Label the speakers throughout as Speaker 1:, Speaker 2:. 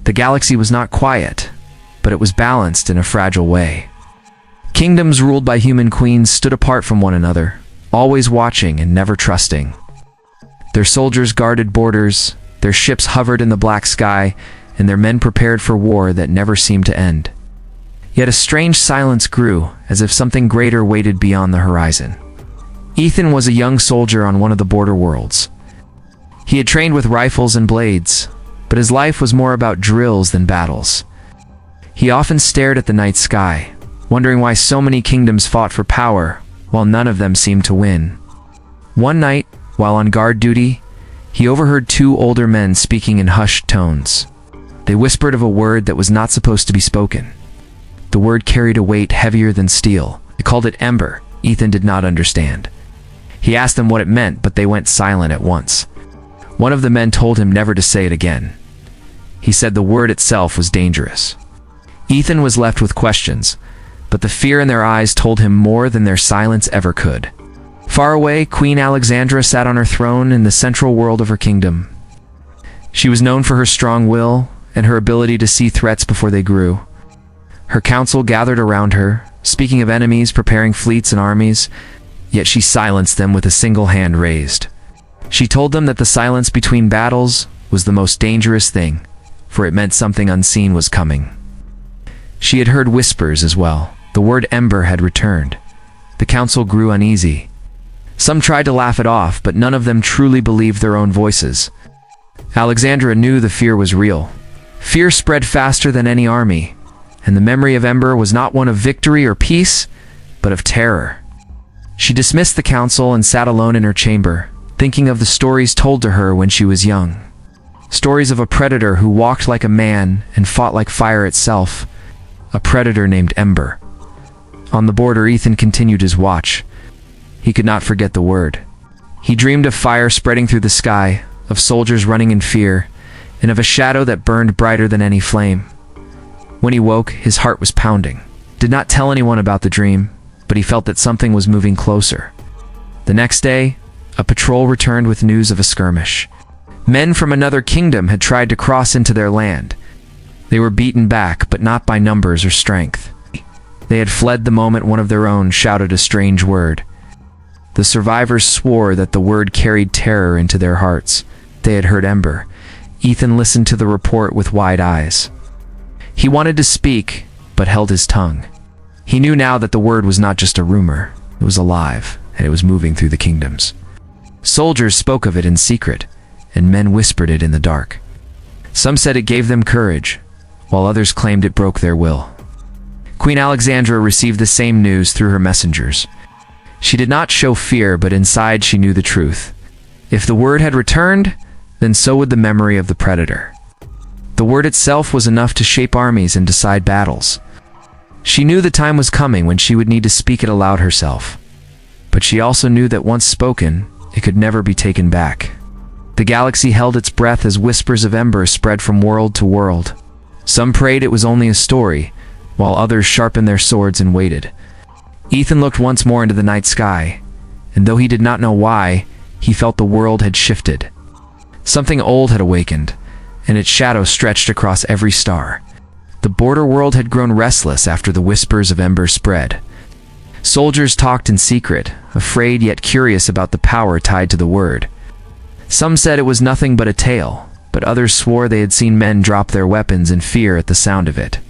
Speaker 1: The galaxy was not quiet, but it was balanced in a fragile way. Kingdoms ruled by human queens stood apart from one another, always watching and never trusting. Their soldiers guarded borders, their ships hovered in the black sky, and their men prepared for war that never seemed to end. Yet a strange silence grew, as if something greater waited beyond the horizon. Ethan was a young soldier on one of the border worlds. He had trained with rifles and blades, but his life was more about drills than battles. He often stared at the night sky, wondering why so many kingdoms fought for power, while none of them seemed to win. One night, while on guard duty, he overheard two older men speaking in hushed tones. They whispered of a word that was not supposed to be spoken. The word carried a weight heavier than steel. They called it Ember. Ethan did not understand. He asked them what it meant, but they went silent at once. One of the men told him never to say it again. He said the word itself was dangerous. Ethan was left with questions, but the fear in their eyes told him more than their silence ever could. Far away, Queen Alexandra sat on her throne in the central world of her kingdom. She was known for her strong will and her ability to see threats before they grew. Her council gathered around her, speaking of enemies, preparing fleets and armies, yet she silenced them with a single hand raised. She told them that the silence between battles was the most dangerous thing, for it meant something unseen was coming. She had heard whispers as well. The word Ember had returned. The council grew uneasy. Some tried to laugh it off, but none of them truly believed their own voices. Alexandra knew the fear was real. Fear spread faster than any army, and the memory of Ember was not one of victory or peace, but of terror. She dismissed the council and sat alone in her chamber, thinking of the stories told to her when she was young. Stories of a predator who walked like a man and fought like fire itself. A predator named Ember. On the border, Ethan continued his watch. He could not forget the word. He dreamed of fire spreading through the sky, of soldiers running in fear, and of a shadow that burned brighter than any flame. When he woke, his heart was pounding. Did not tell anyone about the dream, but he felt that something was moving closer. The next day, a patrol returned with news of a skirmish. Men from another kingdom had tried to cross into their land. They were beaten back, but not by numbers or strength. They had fled the moment one of their own shouted a strange word. The survivors swore that the word carried terror into their hearts. They had heard Ember. Ethan listened to the report with wide eyes. He wanted to speak, but held his tongue. He knew now that the word was not just a rumor. It was alive, and it was moving through the kingdoms. Soldiers spoke of it in secret, and men whispered it in the dark. Some said it gave them courage, while others claimed it broke their will. Queen Alexandra received the same news through her messengers. She did not show fear, but inside she knew the truth. If the word had returned, then so would the memory of the predator. The word itself was enough to shape armies and decide battles. She knew the time was coming when she would need to speak it aloud herself. But she also knew that once spoken, it could never be taken back. The galaxy held its breath as whispers of Ember spread from world to world. Some prayed it was only a story, while others sharpened their swords and waited. Ethan looked once more into the night sky, and though he did not know why, he felt the world had shifted. Something old had awakened, and its shadow stretched across every star. The border world had grown restless after the whispers of Ember spread. Soldiers talked in secret, afraid yet curious about the power tied to the word. Some said it was nothing but a tale, but others swore they had seen men drop their weapons in fear at the sound of it.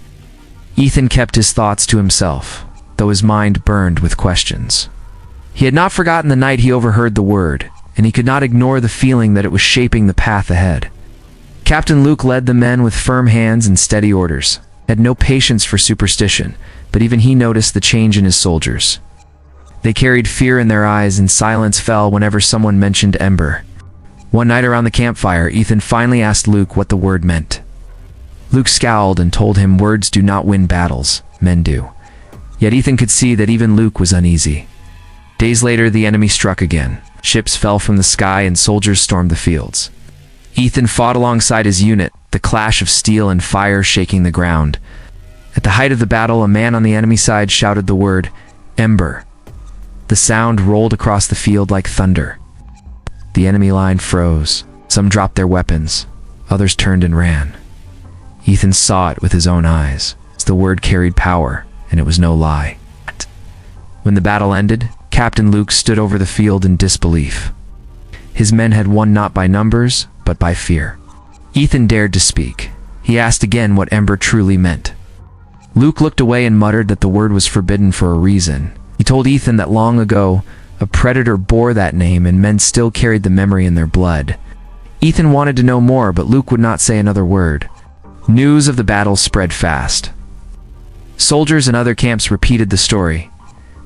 Speaker 1: Ethan kept his thoughts to himself, though his mind burned with questions. He had not forgotten the night he overheard the word, and he could not ignore the feeling that it was shaping the path ahead. Captain Luke led the men with firm hands and steady orders. He had no patience for superstition, but even he noticed the change in his soldiers. They carried fear in their eyes, and silence fell whenever someone mentioned Ember. One night around the campfire, Ethan finally asked Luke what the word meant. Luke scowled and told him words do not win battles, men do. Yet Ethan could see that even Luke was uneasy. Days later, the enemy struck again. Ships fell from the sky and soldiers stormed the fields. Ethan fought alongside his unit, the clash of steel and fire shaking the ground. At the height of the battle, a man on the enemy side shouted the word, Ember. The sound rolled across the field like thunder. The enemy line froze. Some dropped their weapons. Others turned and ran. Ethan saw it with his own eyes. The word carried power, and it was no lie. When the battle ended, Captain Luke stood over the field in disbelief. His men had won not by numbers, but by fear. Ethan dared to speak. He asked again what Ember truly meant. Luke looked away and muttered that the word was forbidden for a reason. He told Ethan that long ago, a predator bore that name and men still carried the memory in their blood. Ethan wanted to know more, but Luke would not say another word. News of the battle spread fast. Soldiers in other camps repeated the story.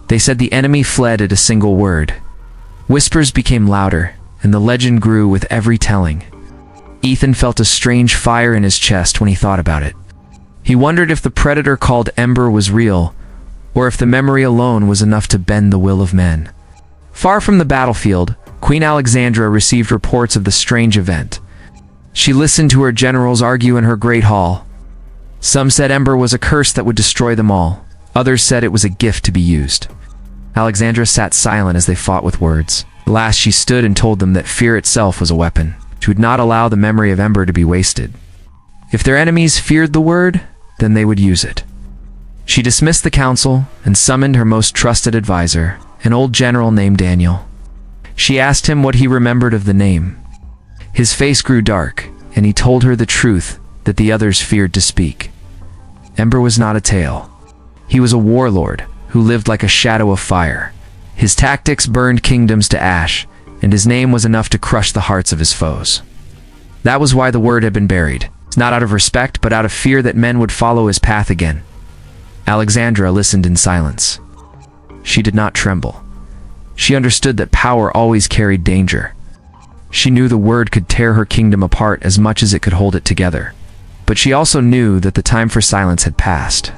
Speaker 1: They said the enemy fled at a single word. Whispers became louder, and the legend grew with every telling. Ethan felt a strange fire in his chest when he thought about it. He wondered if the predator called Ember was real, or if the memory alone was enough to bend the will of men. Far from the battlefield, Queen Alexandra received reports of the strange event. She listened to her generals argue in her great hall. Some said Ember was a curse that would destroy them all. Others said it was a gift to be used. Alexandra sat silent as they fought with words. At last she stood and told them that fear itself was a weapon. She would not allow the memory of Ember to be wasted. If their enemies feared the word, then they would use it. She dismissed the council and summoned her most trusted advisor, an old general named Daniel. She asked him what he remembered of the name. His face grew dark, and he told her the truth that the others feared to speak. Ember was not a tale. He was a warlord who lived like a shadow of fire. His tactics burned kingdoms to ash, and his name was enough to crush the hearts of his foes. That was why the word had been buried, not out of respect, but out of fear that men would follow his path again. Alexandra listened in silence. She did not tremble. She understood that power always carried danger. She knew the word could tear her kingdom apart as much as it could hold it together. But she also knew that the time for silence had passed.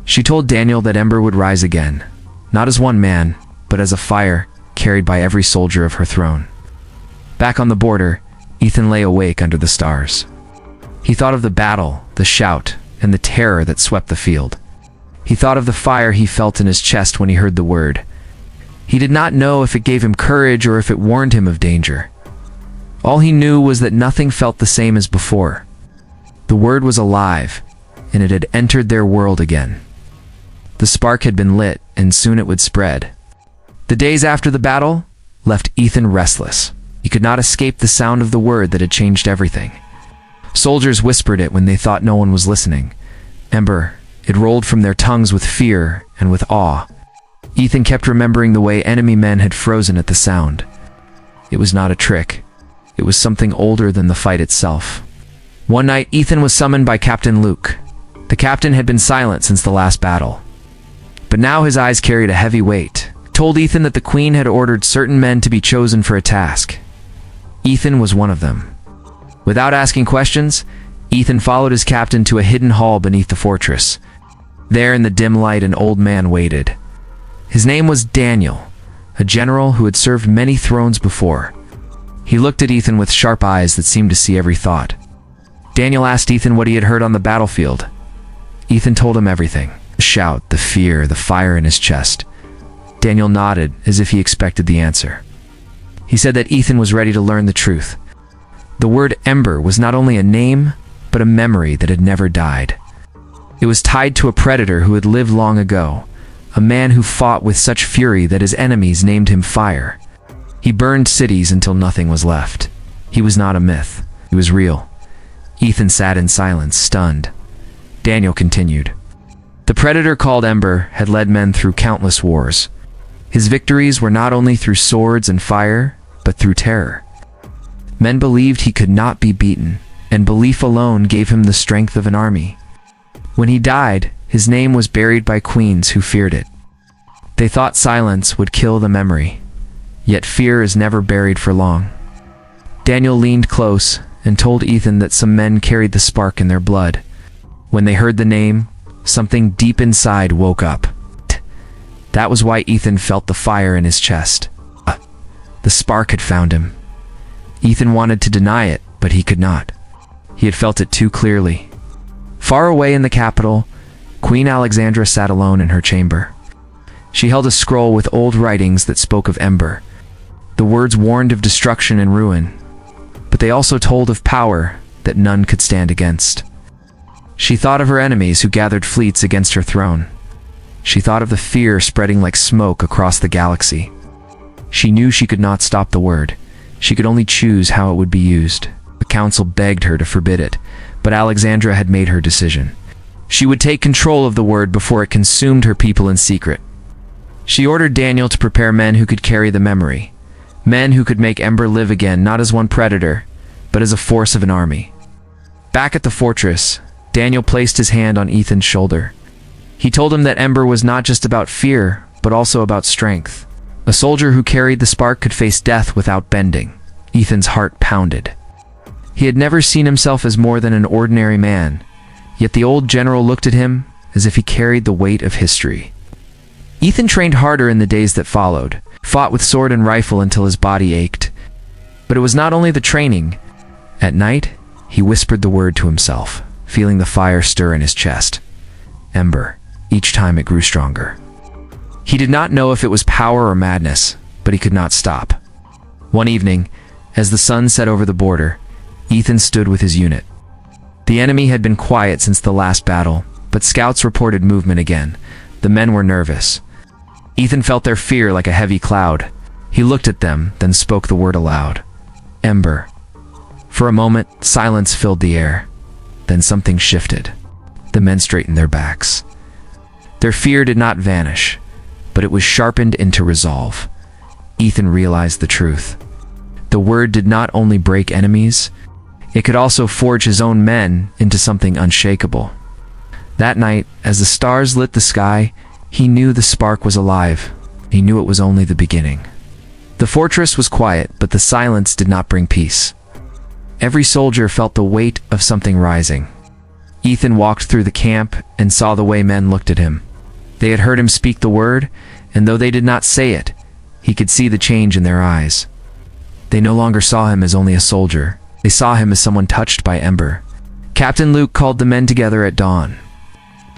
Speaker 1: She told Daniel that Ember would rise again, not as one man, but as a fire carried by every soldier of her throne. Back on the border, Ethan lay awake under the stars. He thought of the battle, the shout, and the terror that swept the field. He thought of the fire he felt in his chest when he heard the word. He did not know if it gave him courage or if it warned him of danger. All he knew was that nothing felt the same as before. The word was alive, and it had entered their world again. The spark had been lit, and soon it would spread. The days after the battle left Ethan restless. He could not escape the sound of the word that had changed everything. Soldiers whispered it when they thought no one was listening. Ember, it rolled from their tongues with fear and with awe. Ethan kept remembering the way enemy men had frozen at the sound. It was not a trick. It was something older than the fight itself. One night, Ethan was summoned by Captain Luke. The captain had been silent since the last battle. But now his eyes carried a heavy weight. He told Ethan that the Queen had ordered certain men to be chosen for a task. Ethan was one of them. Without asking questions, Ethan followed his captain to a hidden hall beneath the fortress. There in the dim light, an old man waited. His name was Daniel, a general who had served many thrones before. He looked at Ethan with sharp eyes that seemed to see every thought. Daniel asked Ethan what he had heard on the battlefield. Ethan told him everything. The shout, the fear, the fire in his chest. Daniel nodded as if he expected the answer. He said that Ethan was ready to learn the truth. The word Ember was not only a name, but a memory that had never died. It was tied to a predator who had lived long ago, a man who fought with such fury that his enemies named him Fire. He burned cities until nothing was left. He was not a myth. He was real. Ethan sat in silence, stunned. Daniel continued. The predator called Ember had led men through countless wars. His victories were not only through swords and fire, but through terror. Men believed he could not be beaten, and belief alone gave him the strength of an army. When he died, his name was buried by queens who feared it. They thought silence would kill the memory, yet fear is never buried for long. Daniel leaned close and told Ethan that some men carried the spark in their blood. When they heard the name, something deep inside woke up. That was why Ethan felt the fire in his chest. The spark had found him. Ethan wanted to deny it, but he could not. He had felt it too clearly. Far away in the capital, Queen Alexandra sat alone in her chamber. She held a scroll with old writings that spoke of Ember. The words warned of destruction and ruin, but they also told of power that none could stand against. She thought of her enemies who gathered fleets against her throne. She thought of the fear spreading like smoke across the galaxy. She knew she could not stop the word. She could only choose how it would be used. The council begged her to forbid it, but Alexandra had made her decision. She would take control of the word before it consumed her people in secret. She ordered Daniel to prepare men who could carry the memory. Men who could make Ember live again, not as one predator, but as a force of an army. Back at the fortress, Daniel placed his hand on Ethan's shoulder. He told him that Ember was not just about fear, but also about strength. A soldier who carried the spark could face death without bending. Ethan's heart pounded. He had never seen himself as more than an ordinary man, yet the old general looked at him as if he carried the weight of history. Ethan trained harder in the days that followed, fought with sword and rifle until his body ached. But it was not only the training. At night, he whispered the word to himself, feeling the fire stir in his chest. Ember. Each time it grew stronger. He did not know if it was power or madness, but he could not stop. One evening, as the sun set over the border, Ethan stood with his unit. The enemy had been quiet since the last battle, but scouts reported movement again. The men were nervous. Ethan felt their fear like a heavy cloud. He looked at them, then spoke the word aloud. Ember. For a moment, silence filled the air. Then something shifted. The men straightened their backs. Their fear did not vanish, but it was sharpened into resolve. Ethan realized the truth. The word did not only break enemies, it could also forge his own men into something unshakable. That night, as the stars lit the sky, he knew the spark was alive. He knew it was only the beginning. The fortress was quiet, but the silence did not bring peace. Every soldier felt the weight of something rising. Ethan walked through the camp and saw the way men looked at him. They had heard him speak the word, and though they did not say it, he could see the change in their eyes. They no longer saw him as only a soldier. They saw him as someone touched by Ember. Captain Luke called the men together at dawn.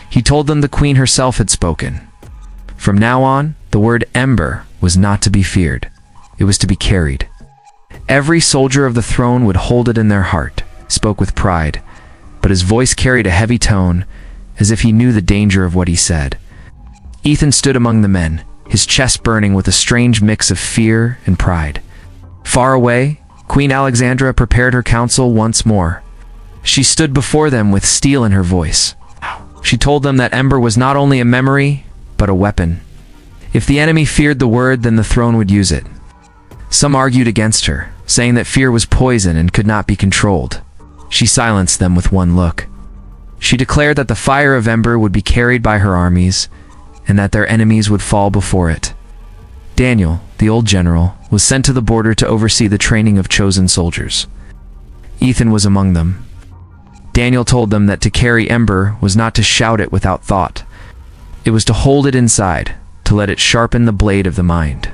Speaker 1: He told them the Queen herself had spoken. From now on, the word Ember was not to be feared. It was to be carried. Every soldier of the throne would hold it in their heart, spoke with pride, but his voice carried a heavy tone, as if he knew the danger of what he said. Ethan stood among the men, his chest burning with a strange mix of fear and pride. Far away, Queen Alexandra prepared her council once more. She stood before them with steel in her voice. She told them that Ember was not only a memory, but a weapon. If the enemy feared the word, then the throne would use it. Some argued against her, saying that fear was poison and could not be controlled. She silenced them with one look. She declared that the fire of Ember would be carried by her armies, and that their enemies would fall before it. Daniel, the old general, was sent to the border to oversee the training of chosen soldiers. Ethan was among them. Daniel told them that to carry Ember was not to shout it without thought. It was to hold it inside, to let it sharpen the blade of the mind.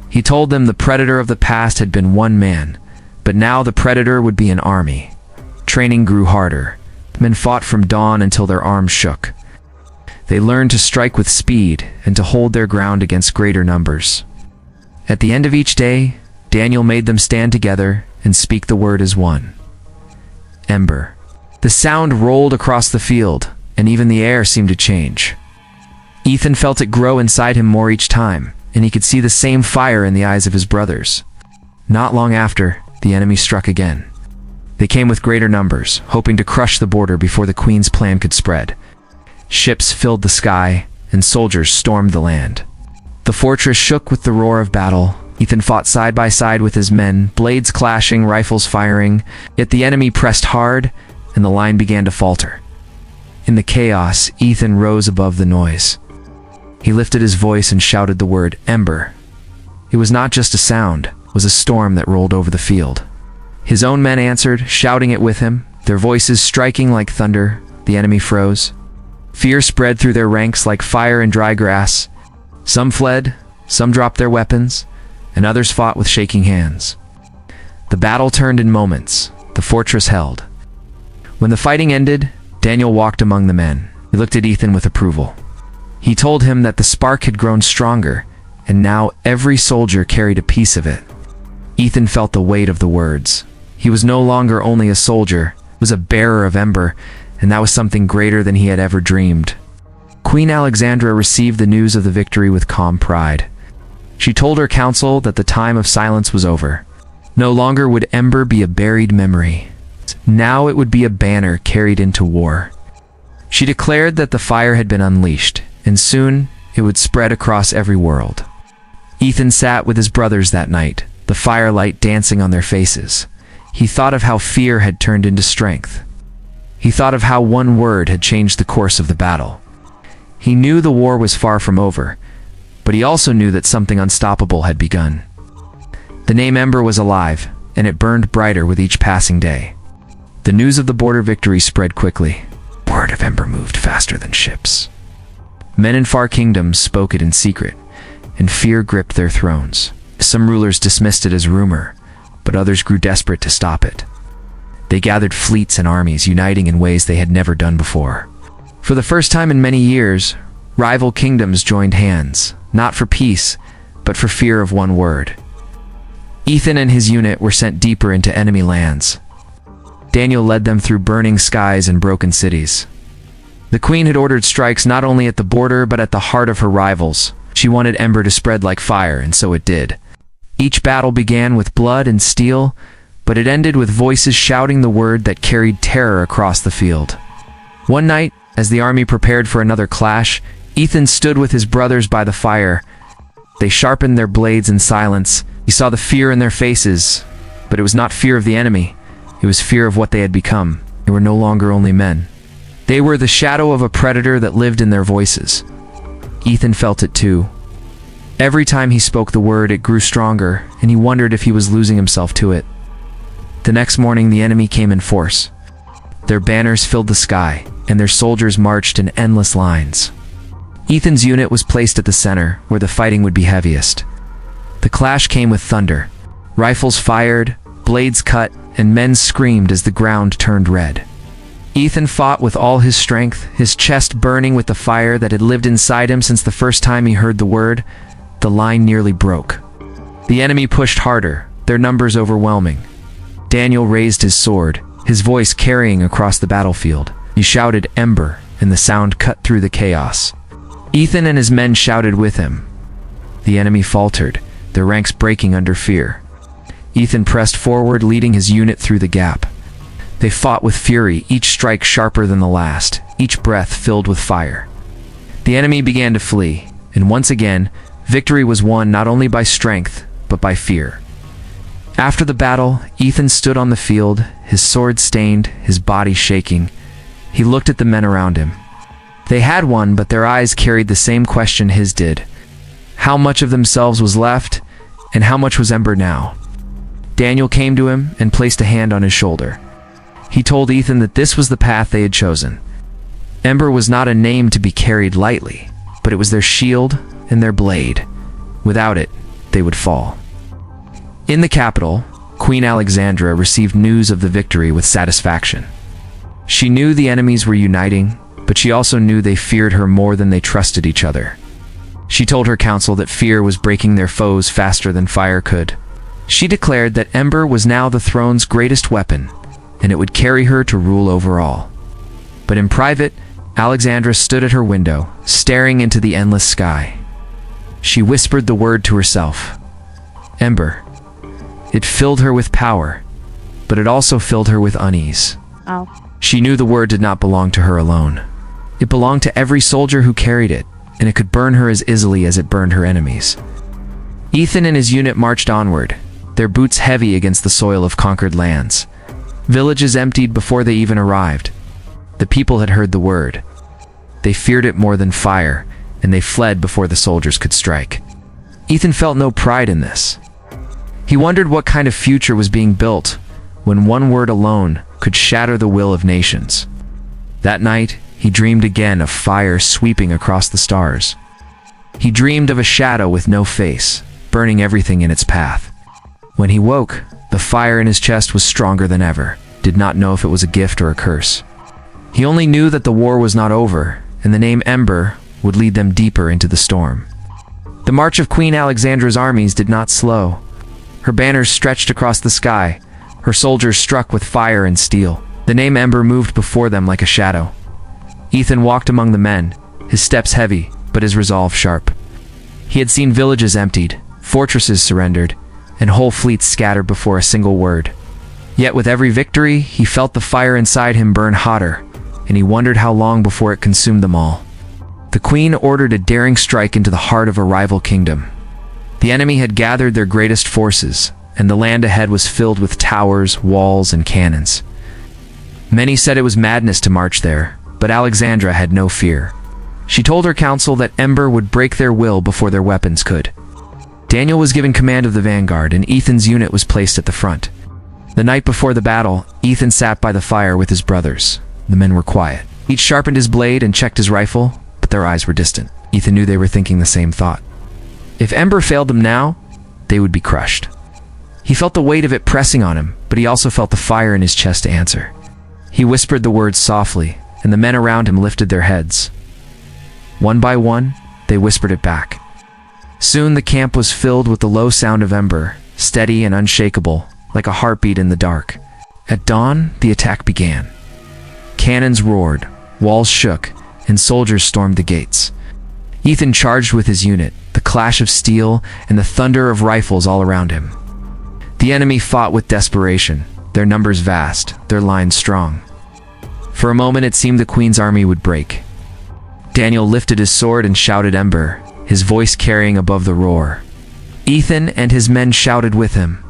Speaker 1: He told them the predator of the past had been one man, but now the predator would be an army. Training grew harder. Men fought from dawn until their arms shook. They learned to strike with speed and to hold their ground against greater numbers. At the end of each day, Daniel made them stand together and speak the word as one. Ember. The sound rolled across the field, and even the air seemed to change. Ethan felt it grow inside him more each time, and he could see the same fire in the eyes of his brothers. Not long after, the enemy struck again. They came with greater numbers, hoping to crush the border before the Queen's plan could spread. Ships filled the sky, and soldiers stormed the land. The fortress shook with the roar of battle. Ethan fought side by side with his men, blades clashing, rifles firing, yet the enemy pressed hard, and the line began to falter. In the chaos, Ethan rose above the noise. He lifted his voice and shouted the word, Ember. It was not just a sound, it was a storm that rolled over the field. His own men answered, shouting it with him, their voices striking like thunder. The enemy froze. Fear spread through their ranks like fire in dry grass. Some fled, some dropped their weapons, and others fought with shaking hands. The battle turned in moments. The fortress held. When the fighting ended, Daniel walked among the men. He looked at Ethan with approval. He told him that the spark had grown stronger, and now every soldier carried a piece of it. Ethan felt the weight of the words. He was no longer only a soldier, he was a bearer of Ember, and that was something greater than he had ever dreamed. Queen Alexandra received the news of the victory with calm pride. She told her council that the time of silence was over. No longer would Ember be a buried memory. Now it would be a banner carried into war. She declared that the fire had been unleashed, and soon it would spread across every world. Ethan sat with his brothers that night, the firelight dancing on their faces. He thought of how fear had turned into strength. He thought of how one word had changed the course of the battle. He knew the war was far from over, but he also knew that something unstoppable had begun. The name Ember was alive, and it burned brighter with each passing day. The news of the border victory spread quickly. Word of Ember moved faster than ships. Men in far kingdoms spoke it in secret, and fear gripped their thrones. Some rulers dismissed it as rumor, but others grew desperate to stop it. They gathered fleets and armies, uniting in ways they had never done before. For the first time in many years, rival kingdoms joined hands, not for peace, but for fear of one word. Ethan and his unit were sent deeper into enemy lands. Daniel led them through burning skies and broken cities. The queen had ordered strikes not only at the border but at the heart of her rivals. She wanted Ember to spread like fire, and so it did. Each battle began with blood and steel, but it ended with voices shouting the word that carried terror across the field. One night, as the army prepared for another clash, Ethan stood with his brothers by the fire. They sharpened their blades in silence. He saw the fear in their faces, but it was not fear of the enemy. It was fear of what they had become. They were no longer only men. They were the shadow of a predator that lived in their voices. Ethan felt it too. Every time he spoke the word, it grew stronger, and he wondered if he was losing himself to it. The next morning, the enemy came in force. Their banners filled the sky, and their soldiers marched in endless lines. Ethan's unit was placed at the center, where the fighting would be heaviest. The clash came with thunder. Rifles fired, blades cut, and men screamed as the ground turned red. Ethan fought with all his strength, his chest burning with the fire that had lived inside him since the first time he heard the word. The line nearly broke. The enemy pushed harder, their numbers overwhelming. Daniel raised his sword, his voice carrying across the battlefield. He shouted, "Ember," and the sound cut through the chaos. Ethan and his men shouted with him. The enemy faltered, their ranks breaking under fear. Ethan pressed forward, leading his unit through the gap. They fought with fury, each strike sharper than the last, each breath filled with fire. The enemy began to flee, and once again, victory was won not only by strength, but by fear. After the battle, Ethan stood on the field, his sword stained, his body shaking. He looked at the men around him. They had won, but their eyes carried the same question his did. How much of themselves was left, and how much was Ember now? Daniel came to him and placed a hand on his shoulder. He told Ethan that this was the path they had chosen. Ember was not a name to be carried lightly, but it was their shield and their blade. Without it, they would fall. In the capital, Queen Alexandra received news of the victory with satisfaction. She knew the enemies were uniting, but she also knew they feared her more than they trusted each other. She told her council that fear was breaking their foes faster than fire could. She declared that Ember was now the throne's greatest weapon, and it would carry her to rule over all. But in private, Alexandra stood at her window, staring into the endless sky. She whispered the word to herself, "Ember." It filled her with power, but it also filled her with unease.
Speaker 2: Oh.
Speaker 1: She knew the word did not belong to her alone. It belonged to every soldier who carried it, and it could burn her as easily as it burned her enemies. Ethan and his unit marched onward, their boots heavy against the soil of conquered lands. Villages emptied before they even arrived. The people had heard the word. They feared it more than fire, and they fled before the soldiers could strike. Ethan felt no pride in this. He wondered what kind of future was being built when one word alone could shatter the will of nations. That night, he dreamed again of fire sweeping across the stars. He dreamed of a shadow with no face, burning everything in its path. When he woke, the fire in his chest was stronger than ever, did not know if it was a gift or a curse. He only knew that the war was not over, and the name Ember would lead them deeper into the storm. The march of Queen Alexandra's armies did not slow. Her banners stretched across the sky, her soldiers struck with fire and steel. The name Ember moved before them like a shadow. Ethan walked among the men, his steps heavy, but his resolve sharp. He had seen villages emptied, fortresses surrendered, and whole fleets scattered before a single word. Yet with every victory, he felt the fire inside him burn hotter, and he wondered how long before it consumed them all. The Queen ordered a daring strike into the heart of a rival kingdom. The enemy had gathered their greatest forces, and the land ahead was filled with towers, walls, and cannons. Many said it was madness to march there, but Alexandra had no fear. She told her council that Ember would break their will before their weapons could. Daniel was given command of the vanguard, and Ethan's unit was placed at the front. The night before the battle, Ethan sat by the fire with his brothers. The men were quiet. Each sharpened his blade and checked his rifle, but their eyes were distant. Ethan knew they were thinking the same thought. If Ember failed them now, they would be crushed. He felt the weight of it pressing on him, but he also felt the fire in his chest to answer. He whispered the words softly, and the men around him lifted their heads. One by one, they whispered it back. Soon the camp was filled with the low sound of Ember, steady and unshakable, like a heartbeat in the dark. At dawn, the attack began. Cannons roared, walls shook, and soldiers stormed the gates. Ethan charged with his unit, the clash of steel and the thunder of rifles all around him. The enemy fought with desperation, their numbers vast, their lines strong. For a moment it seemed the Queen's army would break. Daniel lifted his sword and shouted Ember, his voice carrying above the roar. Ethan and his men shouted with him.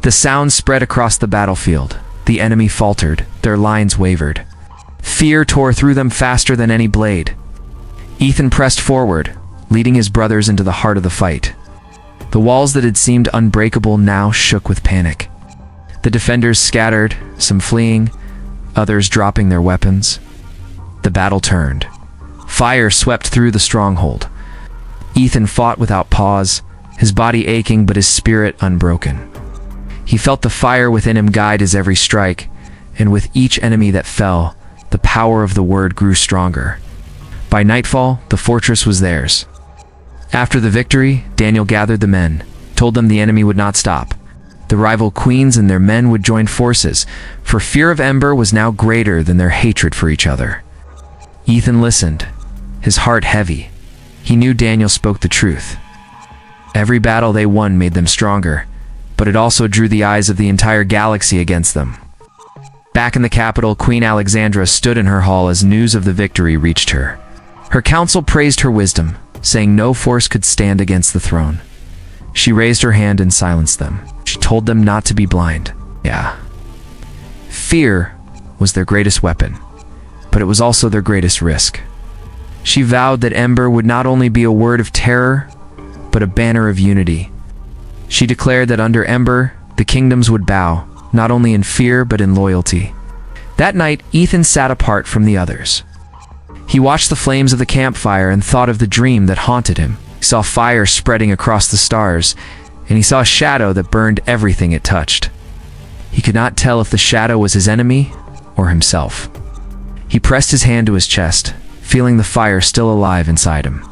Speaker 1: The sound spread across the battlefield. The enemy faltered, their lines wavered. Fear tore through them faster than any blade. Ethan pressed forward, leading his brothers into the heart of the fight. The walls that had seemed unbreakable now shook with panic. The defenders scattered, some fleeing, others dropping their weapons. The battle turned. Fire swept through the stronghold. Ethan fought without pause, his body aching but his spirit unbroken. He felt the fire within him guide his every strike, and with each enemy that fell, the power of the word grew stronger. By nightfall, the fortress was theirs. After the victory, Daniel gathered the men, told them the enemy would not stop. The rival queens and their men would join forces, for fear of Ember was now greater than their hatred for each other. Ethan listened, his heart heavy. He knew Daniel spoke the truth. Every battle they won made them stronger, but it also drew the eyes of the entire galaxy against them. Back in the capital, Queen Alexandra stood in her hall as news of the victory reached her. Her council praised her wisdom, saying no force could stand against the throne. She raised her hand and silenced them. She told them not to be blind. Fear was their greatest weapon, but it was also their greatest risk. She vowed that Ember would not only be a word of terror, but a banner of unity. She declared that under Ember, the kingdoms would bow, not only in fear but in loyalty. That night, Ethan sat apart from the others. He watched the flames of the campfire and thought of the dream that haunted him. He saw fire spreading across the stars, and he saw a shadow that burned everything it touched. He could not tell if the shadow was his enemy or himself. He pressed his hand to his chest, feeling the fire still alive inside him.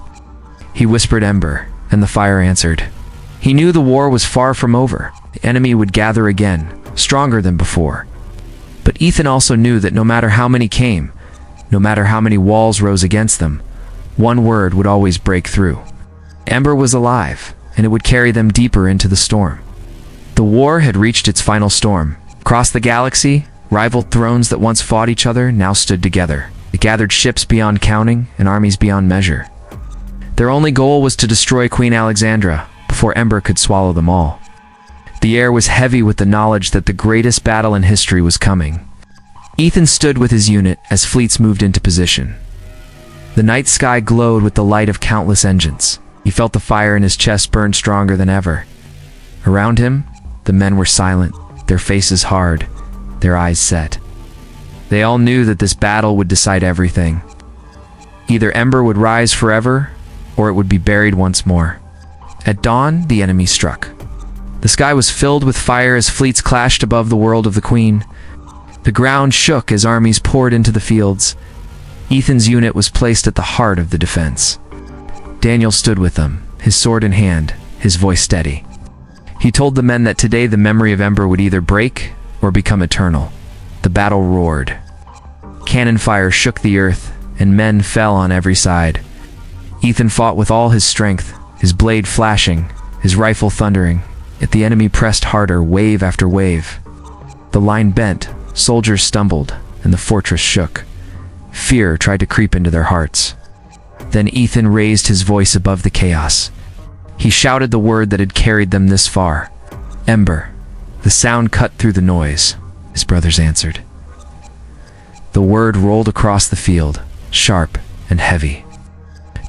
Speaker 1: He whispered Ember, and the fire answered. He knew the war was far from over. The enemy would gather again, stronger than before. But Ethan also knew that no matter how many came, no matter how many walls rose against them, one word would always break through. Ember was alive, and it would carry them deeper into the storm. The war had reached its final storm. Across the galaxy, rival thrones that once fought each other now stood together. They gathered ships beyond counting and armies beyond measure. Their only goal was to destroy Queen Alexandra before Ember could swallow them all. The air was heavy with the knowledge that the greatest battle in history was coming. Ethan stood with his unit as fleets moved into position. The night sky glowed with the light of countless engines. He felt the fire in his chest burn stronger than ever. Around him, the men were silent, their faces hard, their eyes set. They all knew that this battle would decide everything. Either Ember would rise forever, or it would be buried once more. At dawn, the enemy struck. The sky was filled with fire as fleets clashed above the world of the Queen. The ground shook as armies poured into the fields. Ethan's unit was placed at the heart of the defense. Daniel stood with them, his sword in hand, his voice steady. He told the men that today the memory of Ember would either break or become eternal. The battle roared. Cannon fire shook the earth, and men fell on every side. Ethan fought with all his strength, his blade flashing, his rifle thundering, yet the enemy pressed harder, wave after wave. The line bent, soldiers stumbled, and the fortress shook. Fear tried to creep into their hearts. Then Ethan raised his voice above the chaos. He shouted the word that had carried them this far. Ember. The sound cut through the noise. His brothers answered. The word rolled across the field, sharp and heavy.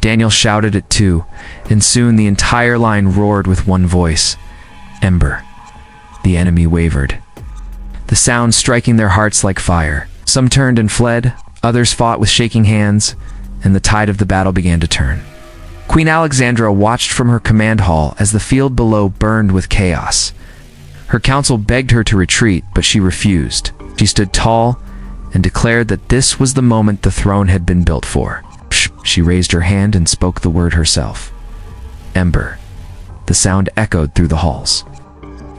Speaker 1: Daniel shouted it too, and soon the entire line roared with one voice. Ember. The enemy wavered. The sound striking their hearts like fire. Some turned and fled, others fought with shaking hands, and the tide of the battle began to turn. Queen Alexandra watched from her command hall as the field below burned with chaos. Her council begged her to retreat, but she refused. She stood tall and declared that this was the moment the throne had been built for. She raised her hand and spoke the word herself. Ember. The sound echoed through the halls.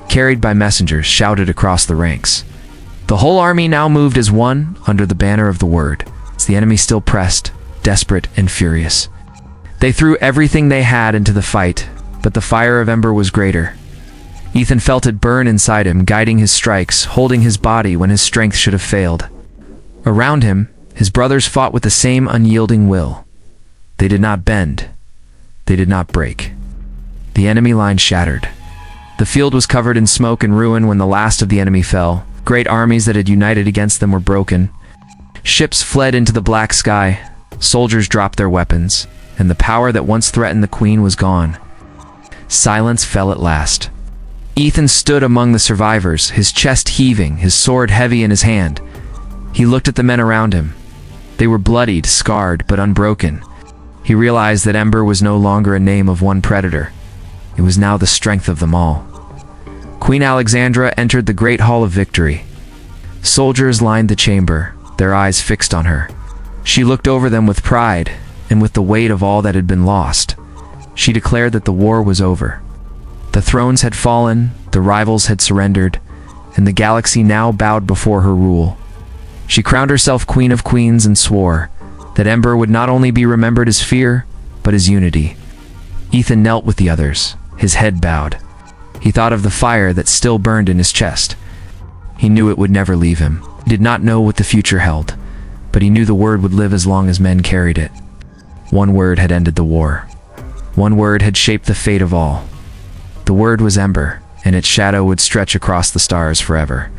Speaker 1: Carried by messengers, shouted across the ranks. The whole army now moved as one under the banner of the word, as the enemy still pressed, desperate and furious. They threw everything they had into the fight, but the fire of Ember was greater. Ethan felt it burn inside him, guiding his strikes, holding his body when his strength should have failed. Around him, his brothers fought with the same unyielding will. They did not bend. They did not break. The enemy line shattered. The field was covered in smoke and ruin when the last of the enemy fell. Great armies that had united against them were broken. Ships fled into the black sky. Soldiers dropped their weapons, and the power that once threatened the queen was gone. Silence fell at last. Ethan stood among the survivors, his chest heaving, his sword heavy in his hand. He looked at the men around him. They were bloodied, scarred, but unbroken. He realized that Ember was no longer a name of one predator. It was now the strength of them all. Queen Alexandra entered the great hall of victory. Soldiers lined the chamber, their eyes fixed on her. She looked over them with pride, and with the weight of all that had been lost. She declared that the war was over. The thrones had fallen, the rivals had surrendered, and the galaxy now bowed before her rule. She crowned herself Queen of Queens and swore that Ember would not only be remembered as fear, but as unity. Ethan knelt with the others, his head bowed. He thought of the fire that still burned in his chest. He knew it would never leave him. He did not know what the future held, but he knew the word would live as long as men carried it. One word had ended the war. One word had shaped the fate of all. The word was Ember, and its shadow would stretch across the stars forever.